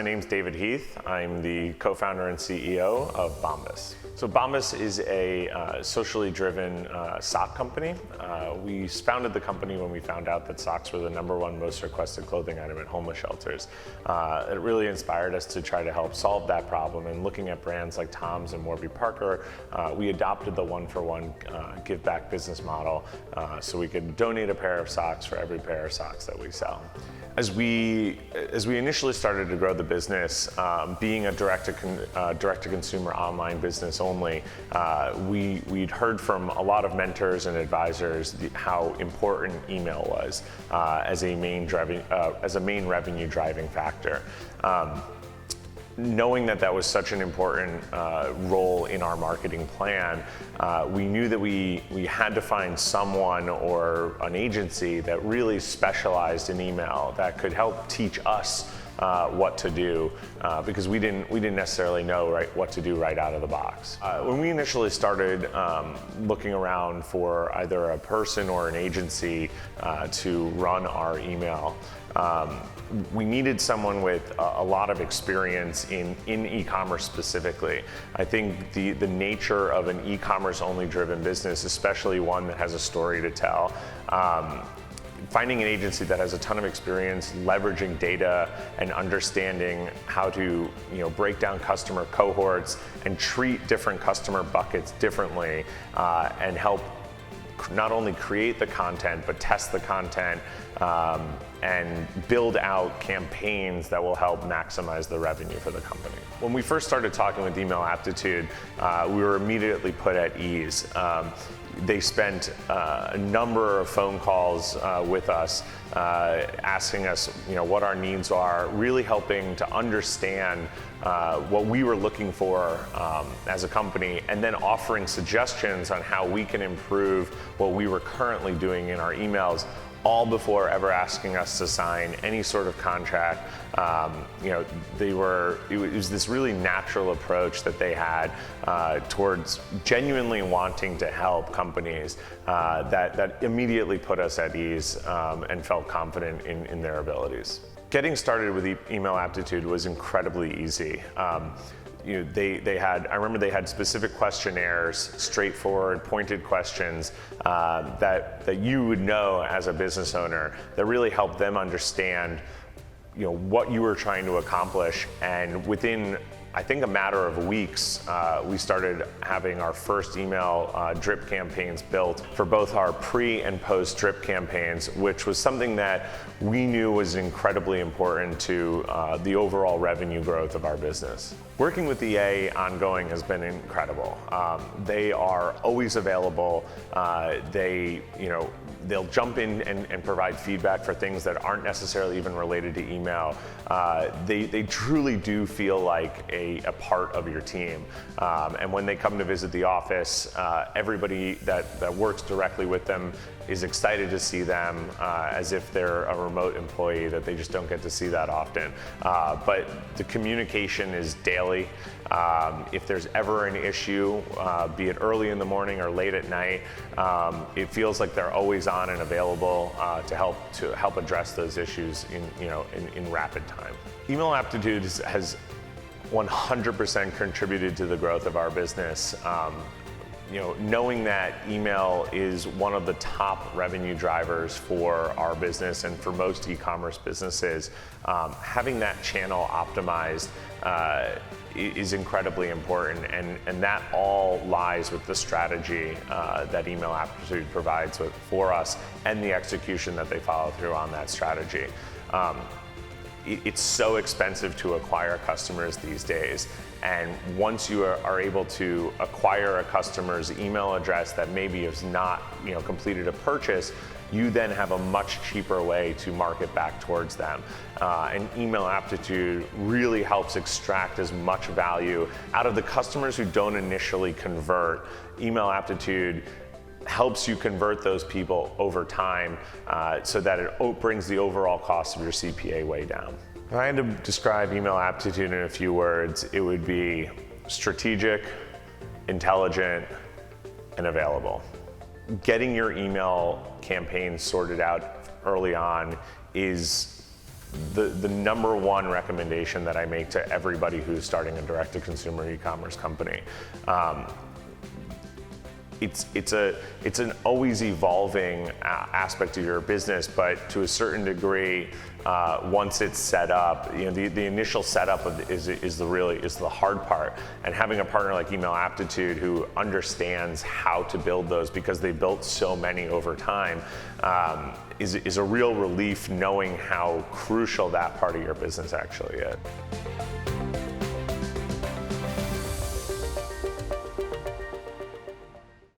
My name's David Heath. I'm the co-founder and CEO of Bombas. So Bombas is a socially driven sock company. We founded the company when we found out that socks were the #1 most requested clothing item at homeless shelters. It really inspired us to try to help solve that problem, and looking at brands like Tom's and Warby Parker, we adopted the one-for-one give back business model so we could donate a pair of socks for every pair of socks that we sell. As we initially started to grow the business, being a direct-to-consumer online business only, we'd heard from a lot of mentors and advisors how important email was as a main revenue driving factor. Knowing that was such an important role in our marketing plan, we knew that we had to find someone or an agency that really specialized in email that could help teach us what to do, because we didn't necessarily know what to do right out of the box. When we initially started looking around for either a person or an agency to run our email, we needed someone with a lot of experience in e-commerce specifically. I think the nature of an e-commerce only driven business, especially one that has a story to tell, finding an agency that has a ton of experience leveraging data and understanding how to break down customer cohorts and treat different customer buckets differently, and help not only create the content but test the content and build out campaigns that will help maximize the revenue for the company. When we first started talking with Email Aptitude, we were immediately put at ease. They spent a number of phone calls with us, asking us what our needs are, really helping to understand what we were looking for as a company, and then offering suggestions on how we can improve what we were currently doing in our emails, all before ever asking us to sign any sort of contract. It was this really natural approach that they had towards genuinely wanting to help companies that immediately put us at ease and felt confident in their abilities. Getting started with Email Aptitude was incredibly easy. I remember they had specific questionnaires, straightforward, pointed questions that you would know as a business owner that really helped them understand what you were trying to accomplish. And within, I think, a matter of weeks, we started having our first email drip campaigns built for both our pre and post drip campaigns, which was something that we knew was incredibly important to the overall revenue growth of our business. Working with EA ongoing has been incredible. They are always available. They'll jump in and provide feedback for things that aren't necessarily even related to email. They truly do feel like a part of your team. And when they come to visit the office, everybody that works directly with them is excited to see them, as if they're a remote employee that they just don't get to see that often. But the communication is daily. If there's ever an in be it early in the morning or late at night, it feels like they're always on and available to help address those issues in rapid time. Email Aptitude has 100% contributed to the growth of our business. Knowing that email is one of the top revenue drivers for our business and for most e-commerce businesses, having that channel optimized is incredibly important, and that all lies with the strategy that Email Aptitude provides for us and the execution that they follow through on that strategy. It's so expensive to acquire customers these days, and once you are able to acquire a customer's email address that maybe has not completed a purchase, you then have a much cheaper way to market back towards them. And Email Aptitude really helps extract as much value out of the customers who don't initially convert. Email Aptitude helps you convert those people over time, so that it brings the overall cost of your CPA way down. If I had to describe Email Aptitude in a few words, it would be strategic, intelligent, and available. Getting your email campaign sorted out early on is the number one recommendation that I make to everybody who's starting a direct-to-consumer e-commerce company. It's an always evolving aspect of your business, but to a certain degree, once it's set up, the initial setup is the hard part. And having a partner like Email Aptitude who understands how to build those, because they built so many over time, is a real relief knowing how crucial that part of your business actually is.